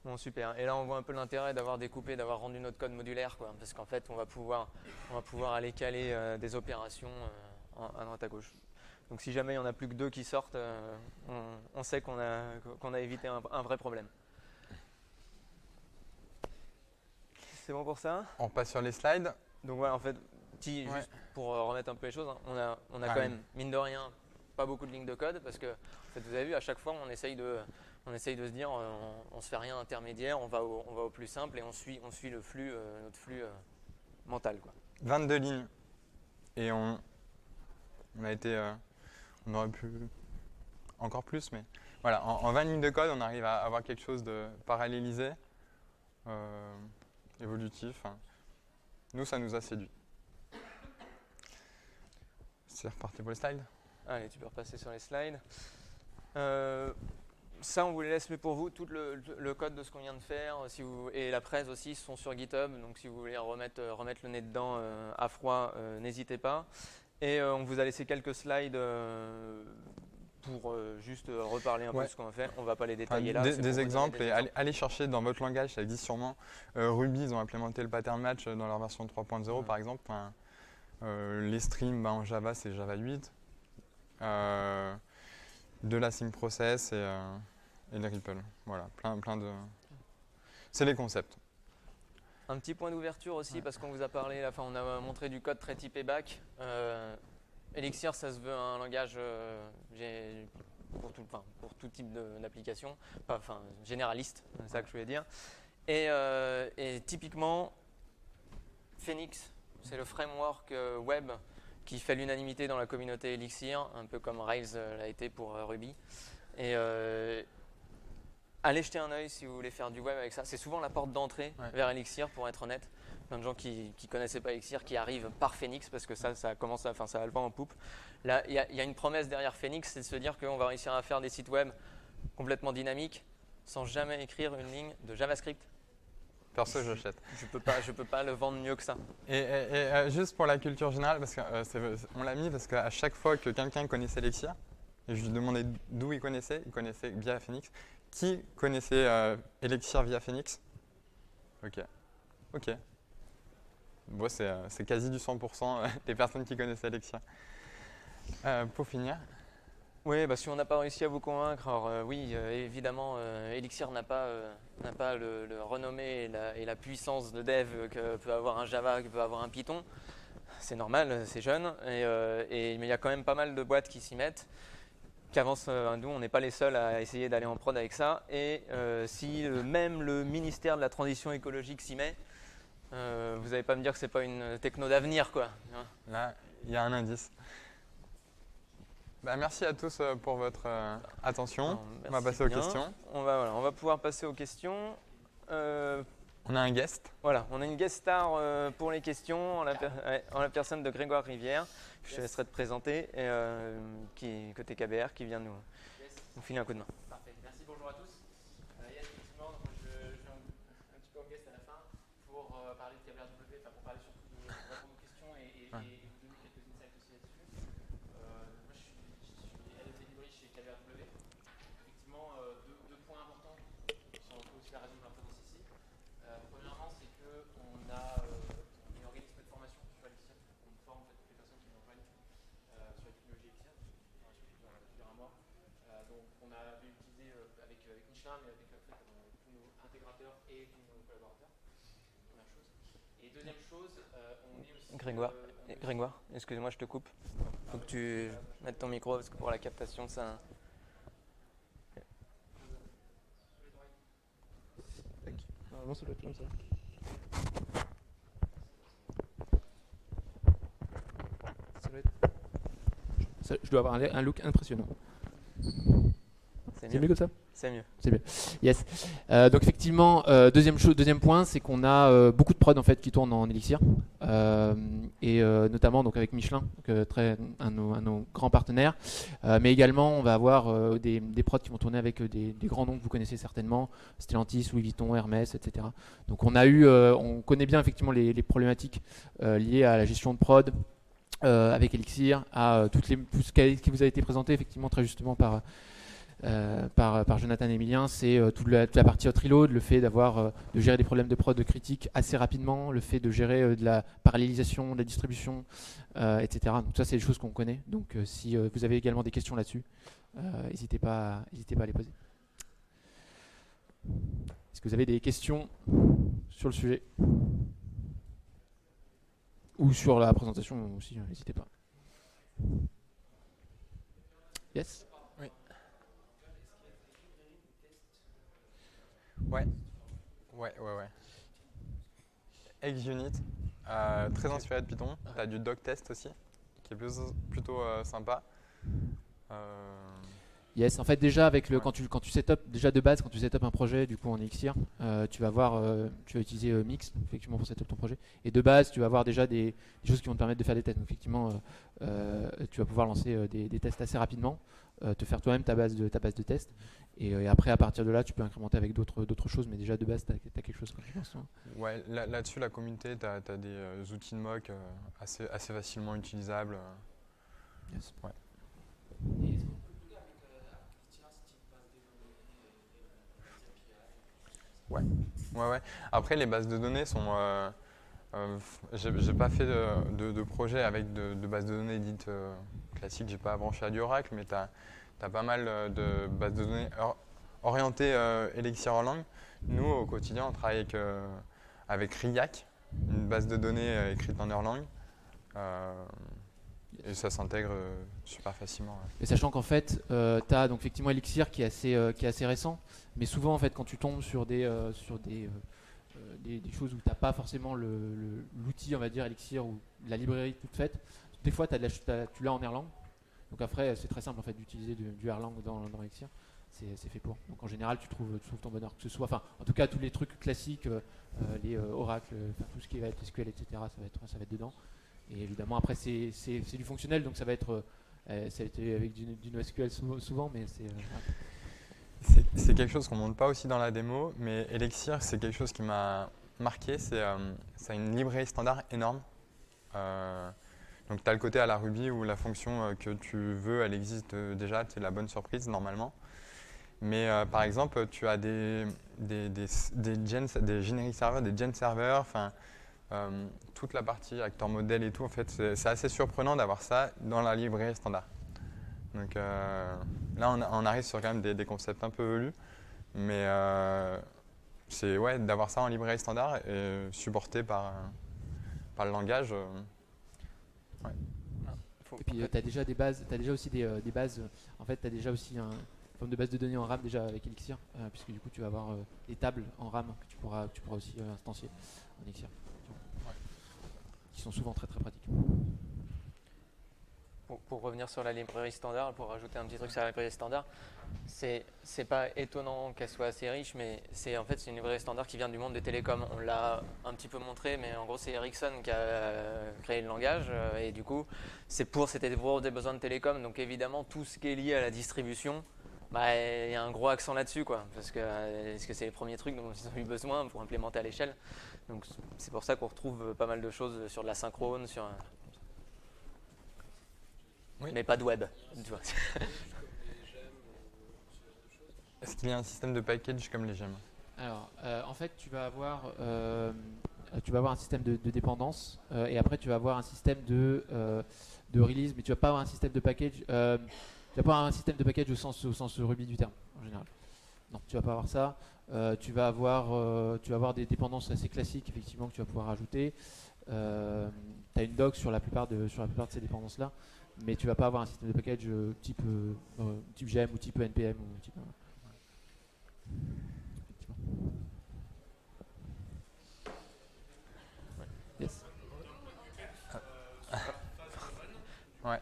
Speaker 1: Bon, super. Et là, on voit un peu l'intérêt d'avoir découpé, d'avoir rendu notre code modulaire, quoi, parce qu'en fait, on va pouvoir aller caler des opérations à droite à gauche. Donc, si jamais il n'y en a plus que 2 qui sortent, on sait qu'on a évité un vrai problème. C'est bon pour ça?
Speaker 2: On passe sur les slides.
Speaker 1: Donc voilà, en fait, juste pour remettre un peu les choses, hein, on a quand même, mine de rien, pas beaucoup de lignes de code parce que, en fait, vous avez vu, à chaque fois, on essaye de se dire, on se fait rien intermédiaire, on va au plus simple et on suit le flux, notre flux mental, quoi.
Speaker 2: 22 lignes. Et on aurait pu encore plus, mais voilà, en 20 lignes de code, on arrive à avoir quelque chose de parallélisé, évolutif. Hein. Nous, ça nous a séduit. C'est reparti pour les slides.
Speaker 1: Allez, tu peux repasser sur les slides. Ça, on vous les laisse mais pour vous. Tout le code de ce qu'on vient de faire et la presse aussi sont sur GitHub. Donc, si vous voulez remettre le nez dedans à froid, n'hésitez pas. Et on vous a laissé quelques slides pour juste reparler un peu de ce qu'on a fait. On ne va pas les détailler là.
Speaker 2: Des exemples et allez chercher dans votre langage, ça existe sûrement. Ruby, ils ont implémenté le pattern match dans leur version 3.0 par exemple. Enfin, les streams en Java, c'est Java 8. De la sync process et le Ripple. Voilà, plein de... C'est les concepts.
Speaker 1: Un petit point d'ouverture aussi, parce qu'on vous a parlé, on a montré du code très typé back. Elixir, ça se veut un langage pour tout type d'application, généraliste, c'est ça que je voulais dire. Et typiquement, Phoenix, c'est le framework web qui fait l'unanimité dans la communauté Elixir, un peu comme Rails l'a été pour Ruby. Et allez jeter un œil si vous voulez faire du web avec ça. C'est souvent la porte d'entrée vers Elixir, pour être honnête. Plein de gens qui ne connaissaient pas Elixir, qui arrivent par Phoenix, parce que ça a le vent en poupe. Là, il y a une promesse derrière Phoenix, c'est de se dire qu'on va réussir à faire des sites web complètement dynamiques, sans jamais écrire une ligne de JavaScript.
Speaker 2: Perso, j'achète.
Speaker 1: Je peux pas le vendre mieux que ça.
Speaker 2: Et juste pour la culture générale, parce qu'on l'a mis parce qu'à chaque fois que quelqu'un connaissait Elixir, et je lui demandais d'où il connaissait via Phoenix. Qui connaissait Elixir via Phoenix? Ok. Bon, c'est quasi du 100% des personnes qui connaissaient Elixir. Pour finir.
Speaker 1: Oui, si on n'a pas réussi à vous convaincre, alors évidemment, Elixir n'a pas le renommée et la puissance de dev que peut avoir un Java, que peut avoir un Python. C'est normal, c'est jeune, mais il y a quand même pas mal de boîtes qui s'y mettent, qui avancent. Nous, on n'est pas les seuls à essayer d'aller en prod avec ça. Et si même le ministère de la Transition écologique s'y met, vous n'allez pas me dire que c'est pas une techno d'avenir, quoi.
Speaker 2: Là, il y a un indice. Merci à tous pour votre attention.
Speaker 1: Alors,
Speaker 2: on va passer aux questions.
Speaker 1: On va pouvoir passer aux questions.
Speaker 2: On a un guest.
Speaker 1: Voilà, on a une guest star pour les questions en la personne de Grégoire Rivière, que je te laisserai te présenter, qui est côté KBR, qui vient nous filer un coup de main.
Speaker 3: Parfait, merci, bonjour à tous. Effectivement, je vais un petit peu en guest à la fin pour parler de KBR W, pour parler surtout
Speaker 1: et vous donner quelques insights aussi là-dessus. Moi, je suis head of delivery chez KVRW. Effectivement, deux points importants qui sont un peu aussi la raison de l'importance ici. Premièrement, c'est qu'on a un organisme de formation sur Elixir. On forme en fait, toutes les personnes qui nous rejoignent sur la technologie Elixir depuis un mois. Donc, on a utilisé avec Michelin, mais avec tous nos intégrateurs et tous nos collaborateurs. Première chose. Et deuxième chose, on est aussi. Grégoire, excuse-moi, je te coupe. Il faut que tu mettes ton micro parce que pour la captation, ça.
Speaker 3: Normalement, ça doit être comme ça. Je dois avoir un look impressionnant. C'est mieux comme ça?
Speaker 1: C'est mieux.
Speaker 3: C'est mieux. Yes. Donc effectivement, deuxième point, c'est qu'on a beaucoup de prods en fait qui tournent en Elixir, et notamment donc avec Michelin, donc, un de nos grands partenaires, mais également on va avoir des prods qui vont tourner avec des grands noms que vous connaissez certainement, Stellantis, Louis Vuitton, Hermès, etc. Donc on connaît bien effectivement les problématiques liées à la gestion de prod. Avec Elixir, à tout ce qui vous a été présenté effectivement très justement par Jonathan et Emilien, c'est toute la partie hot reload, le fait de gérer des problèmes de prod critiques assez rapidement, le fait de gérer de la parallélisation, de la distribution, etc. Donc ça, c'est des choses qu'on connaît. Donc si vous avez également des questions là-dessus, n'hésitez pas à les poser. Est-ce que vous avez des questions sur le sujet? Ou sur la présentation aussi, n'hésitez pas. Yes.
Speaker 2: Oui. Ouais. XUnit, très inspiré de Python. Tu as du doc test aussi, qui est plutôt sympa.
Speaker 3: Yes, en fait déjà quand tu setup déjà de base, quand tu setup un projet du coup en Elixir, tu vas utiliser Mix effectivement pour setup ton projet, et de base tu vas avoir déjà des choses qui vont te permettre de faire des tests. Donc effectivement tu vas pouvoir lancer des tests assez rapidement, te faire toi-même ta base de tests, et après à partir de là tu peux incrémenter avec d'autres choses, mais déjà de base tu as quelque chose quand tu lances.
Speaker 2: Ouais, là-dessus la communauté, tu as des outils de mock assez facilement utilisables.
Speaker 3: Yes.
Speaker 2: Ouais. Ouais. Après, les bases de données sont. J'ai pas fait de projet avec de bases de données dites classiques. J'ai pas branché à du Oracle, mais tu as pas mal de bases de données orientées Elixir Erlang. Nous, au quotidien, on travaille avec RIAC, une base de données écrite en Erlang. Et ça s'intègre super facilement. Ouais.
Speaker 3: Et sachant qu'en fait, tu as donc effectivement Elixir qui est assez récent, mais souvent en fait quand tu tombes sur des choses où tu n'as pas forcément l'outil, on va dire Elixir, ou la librairie toute faite, des fois tu l'as en Erlang. Donc après c'est très simple en fait d'utiliser du Erlang dans Elixir. C'est fait pour. Donc en général tu trouves ton bonheur, que ce soit, enfin en tout cas tous les trucs classiques, les Oracle, tout ce qui va être SQL, etc. Ça va être dedans. Et évidemment, après, c'est du fonctionnel, donc ça va être ça a été avec du NoSQL souvent, mais
Speaker 2: c'est quelque chose qu'on ne montre pas aussi dans la démo, mais Elixir, c'est quelque chose qui m'a marqué. Ça a une librairie standard énorme. Donc, tu as le côté à la Ruby où la fonction que tu veux, elle existe déjà, c'est la bonne surprise normalement. Mais par exemple, tu as des generic servers, des gen servers, enfin. Toute la partie acteur modèle et tout, en fait, c'est assez surprenant d'avoir ça dans la librairie standard. Donc là, on arrive sur quand même des concepts un peu velus, mais c'est d'avoir ça en librairie standard et supporté par le langage. Ouais.
Speaker 3: Et puis tu as déjà des bases, aussi des bases. En fait, tu as déjà aussi une forme de base de données en RAM déjà avec Elixir, puisque du coup, tu vas avoir des tables en RAM que tu pourras aussi instancier en Elixir. Qui sont souvent très très pratiques.
Speaker 1: Pour revenir sur la librairie standard, pour rajouter un petit truc sur la librairie standard, c'est pas étonnant qu'elle soit assez riche, mais c'est une librairie standard qui vient du monde des télécoms. On l'a un petit peu montré, mais en gros c'est Ericsson qui a créé le langage, et du coup c'était pour des besoins de télécom, donc évidemment tout ce qui est lié à la distribution, Bah, il y a un gros accent là-dessus, quoi, parce que c'est les premiers trucs dont ils ont eu besoin pour implémenter à l'échelle. Donc c'est pour ça qu'on retrouve pas mal de choses sur de la synchrone,
Speaker 2: Oui.
Speaker 1: mais pas de web. Tu vois.
Speaker 2: Est-ce qu'il y a un système de package comme les gemmes?
Speaker 3: Alors, en fait, tu vas avoir un système de dépendance et après tu vas avoir un système de release, mais tu vas pas avoir un système de package. Tu vas pas avoir un système de package au sens Ruby du terme en général. Non, tu vas pas avoir ça. Tu vas avoir des dépendances assez classiques effectivement que tu vas pouvoir ajouter. Tu as une doc sur la plupart de ces dépendances là, mais tu vas pas avoir un système de package type gem ou type npm ou type. Effectivement. Yes.
Speaker 2: Ouais.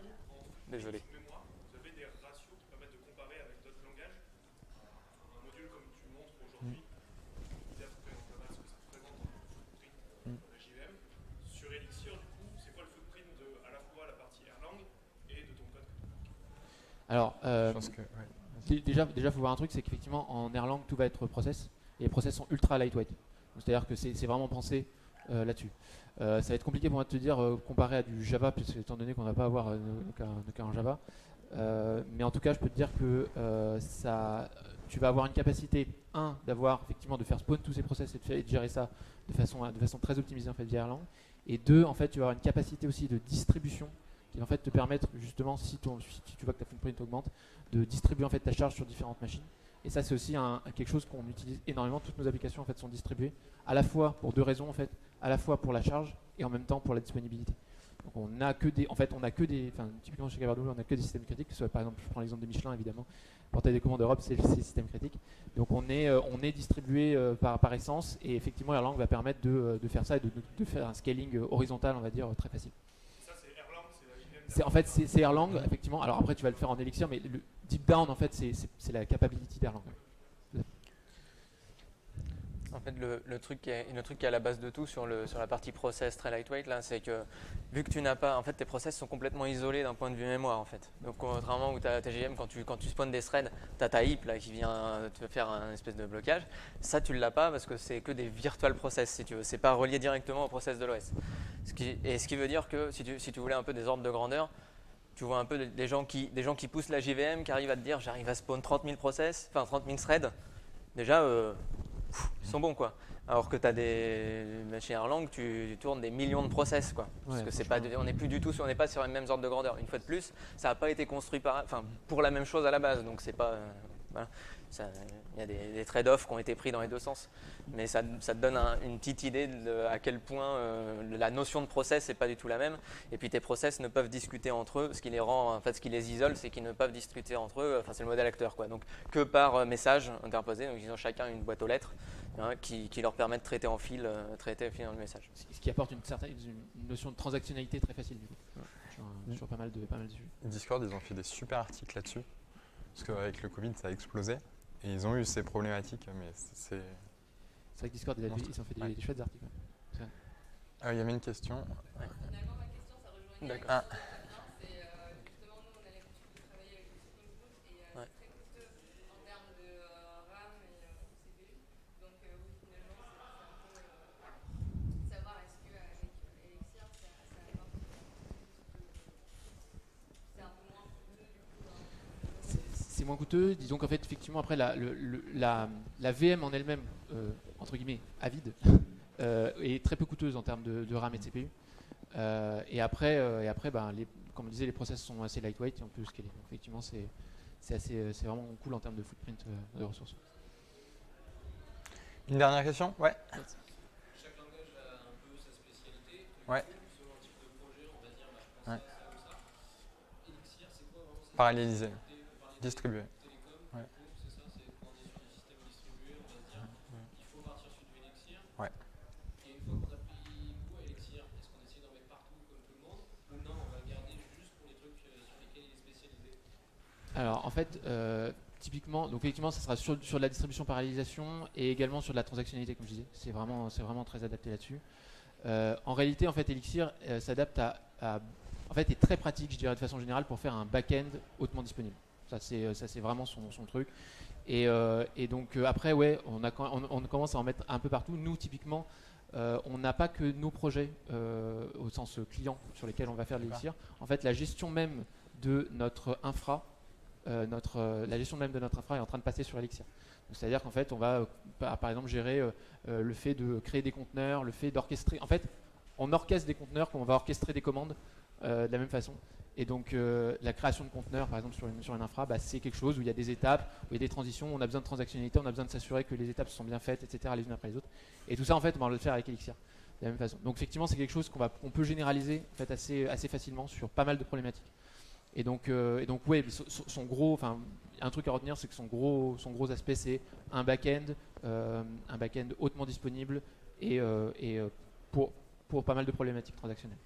Speaker 1: Désolé.
Speaker 4: Vous avez des ratios qui permettent de comparer avec d'autres langages. Un module comme tu montres aujourd'hui, il représente pas mal ce que ça représente en footprint de la JVM. Sur Elixir, du coup, c'est quoi le footprint de à la fois la partie Erlang et de ton code?
Speaker 3: Alors,
Speaker 2: Je pense que, ouais.
Speaker 3: déjà, faut voir un truc, c'est qu'effectivement en Erlang tout va être process et les process sont ultra lightweight. C'est-à-dire que c'est vraiment pensé là-dessus. Ça va être compliqué pour moi de te dire comparé à du Java, puisque étant donné qu'on va pas avoir nos cas en Java. Mais en tout cas, je peux te dire que tu vas avoir une capacité, d'avoir effectivement de faire spawn tous ces process et de gérer ça de façon très optimisée en fait via Erlang. Et deux, en fait, tu vas avoir une capacité aussi de distribution qui va en fait te permettre justement, si tu vois que ta footprint augmente, de distribuer en fait ta charge sur différentes machines. Et ça, c'est aussi quelque chose qu'on utilise énormément. Toutes nos applications en fait sont distribuées à la fois pour deux raisons en fait, à la fois pour la charge et en même temps pour la disponibilité. Donc on a que des, typiquement chez Cavardou, on a que des systèmes critiques. Que ce soit, par exemple, je prends l'exemple de Michelin évidemment. Portail des commandes Europe, c'est le système critique. Donc on est distribué par essence et effectivement Erlang va permettre de faire ça et de faire un scaling horizontal, on va dire, très facile.
Speaker 4: Ça, c'est Erlang, c'est la JVM.
Speaker 3: En fait, c'est Erlang, effectivement. Alors après, tu vas le faire en Elixir, mais le deep down, en fait, c'est la capability d'Erlang.
Speaker 1: En fait, le truc qui est à la base de tout sur la partie process très lightweight, là, c'est que vu que tu n'as pas, en fait, tes process sont complètement isolés d'un point de vue mémoire, en fait. Donc, contrairement où tu as TGM, quand tu spawns des threads, tu as ta heap là, qui vient te faire un espèce de blocage. Ça, tu ne l'as pas parce que c'est que des virtual process, si tu veux. C'est pas relié directement au process de l'OS. Ce qui veut dire que si tu voulais un peu des ordres de grandeur, tu vois un peu des gens qui poussent la JVM, qui arrivent à te dire j'arrive à spawn 30 000 process, enfin 30 000 threads. Déjà, ils sont bons, quoi. Alors que tu as chez Erlang, tu tournes des millions de process, quoi. Parce que on n'est plus du tout on n'est pas sur les mêmes ordres de grandeur. Une fois de plus, ça n'a pas été construit pour la même chose à la base, donc c'est pas. Voilà. Il y a des trade-offs qui ont été pris dans les deux sens, mais ça te donne une petite idée à quel point la notion de process n'est pas du tout la même. Et puis tes process ne peuvent discuter entre eux. Ce qui les isole, c'est qu'ils ne peuvent discuter entre eux. Enfin, c'est le modèle acteur, quoi. Donc que par message interposé. Donc ils ont chacun une boîte aux lettres qui leur permet de traiter en fil dans le message.
Speaker 3: Ce qui apporte une notion de transactionnalité très facile du coup. Sur pas mal de sujets.
Speaker 2: Discord, ils ont fait des super articles là-dessus. Parce qu'avec le Covid, ça a explosé. Et ils ont eu ces problématiques, mais c'est...
Speaker 3: C'est vrai que Discord, ils ont fait des chouettes articles.
Speaker 2: Il y avait une question.
Speaker 5: Ouais. Finalement, ma question, ça rejoignait
Speaker 1: D'accord.
Speaker 5: avec ce que tu as dit. C'est justement, nous, on a l'habitude de travailler avec le Spring Boot et
Speaker 1: Ouais.
Speaker 5: c'est très coûteux en termes de RAM et CPU. Donc, oui, finalement, c'est un peu savoir est-ce qu'avec Elixir, ça apporte c'est un peu moins coûteux du coup.
Speaker 3: C'est moins coûteux. Disons qu'en fait, effectivement, après, la VM en elle-même, entre guillemets, avide, est très peu coûteuse en termes de RAM et de CPU. Et après comme on disait, les process sont assez lightweight et on peut scaler. Donc, effectivement, c'est vraiment cool en termes de footprint de ressources.
Speaker 2: Une dernière question? Ouais.
Speaker 6: Chaque langage a un peu sa spécialité.
Speaker 2: Ouais.
Speaker 6: Selon le type de projet, on va dire, je pense
Speaker 2: Ouais.
Speaker 6: à ça ou ça. Elixir, c'est quoi vraiment cette
Speaker 2: Parallélisé.
Speaker 6: spécialité? Vous parlez de
Speaker 2: Distribué.
Speaker 6: Télécom,
Speaker 2: Ouais.
Speaker 6: du coup, c'est ça, c'est quand on est sur des systèmes distribués, on va se dire il faut partir sur du Elixir.
Speaker 2: Ouais.
Speaker 6: Et une fois qu'on a pris goût à Elixir, est-ce qu'on essaie d'en mettre partout comme tout le monde? Ou non, on va le garder juste pour les trucs sur lesquels il est spécialisé?
Speaker 3: Alors, en fait, typiquement, donc effectivement, ça sera sur de la distribution parallélisation et également sur de la transactionnalité, comme je disais. C'est vraiment très adapté là-dessus. En réalité, en fait, Elixir s'adapte en fait, est très pratique, je dirais de façon générale, pour faire un back-end hautement disponible. Ça, c'est vraiment son truc. Et donc après, ouais, on commence à en mettre un peu partout. Nous, typiquement, on n'a pas que nos projets au sens client sur lesquels on va faire de l'Elixir. En fait, la gestion même de notre infra, la gestion même de notre infra est en train de passer sur Elixir. C'est-à-dire qu'en fait, on va par exemple gérer le fait de créer des conteneurs, le fait d'orchestrer. En fait, on orchestre des conteneurs comme on va orchestrer des commandes de la même façon. Et donc la création de conteneurs, par exemple sur une infra, c'est quelque chose où il y a des étapes, où il y a des transitions, on a besoin de transactionnalité, on a besoin de s'assurer que les étapes sont bien faites, etc., les unes après les autres. Et tout ça, en fait, on va le faire avec Elixir de la même façon. Donc effectivement, c'est quelque chose qu'on peut généraliser en fait, assez facilement sur pas mal de problématiques. Et donc ouais, son gros, enfin, un truc à retenir, c'est que son gros aspect, c'est un back-end hautement disponible et pour pas mal de problématiques transactionnelles.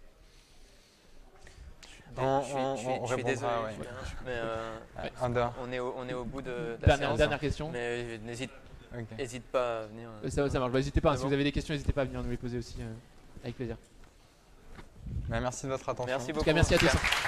Speaker 1: Je suis désolé,
Speaker 2: ouais.
Speaker 1: Julien, mais
Speaker 2: En dehors.
Speaker 1: on est au bout de la séance.
Speaker 3: Dernière question.
Speaker 1: Mais n'hésite
Speaker 2: Ok.
Speaker 1: pas à venir.
Speaker 3: Ça marche. N'hésitez pas.
Speaker 1: C'est
Speaker 3: Si
Speaker 1: bon.
Speaker 3: vous avez des questions, n'hésitez pas à venir nous les poser aussi avec plaisir.
Speaker 2: Merci de votre attention.
Speaker 1: Merci
Speaker 3: En
Speaker 1: beaucoup.
Speaker 3: tout cas, merci à tous.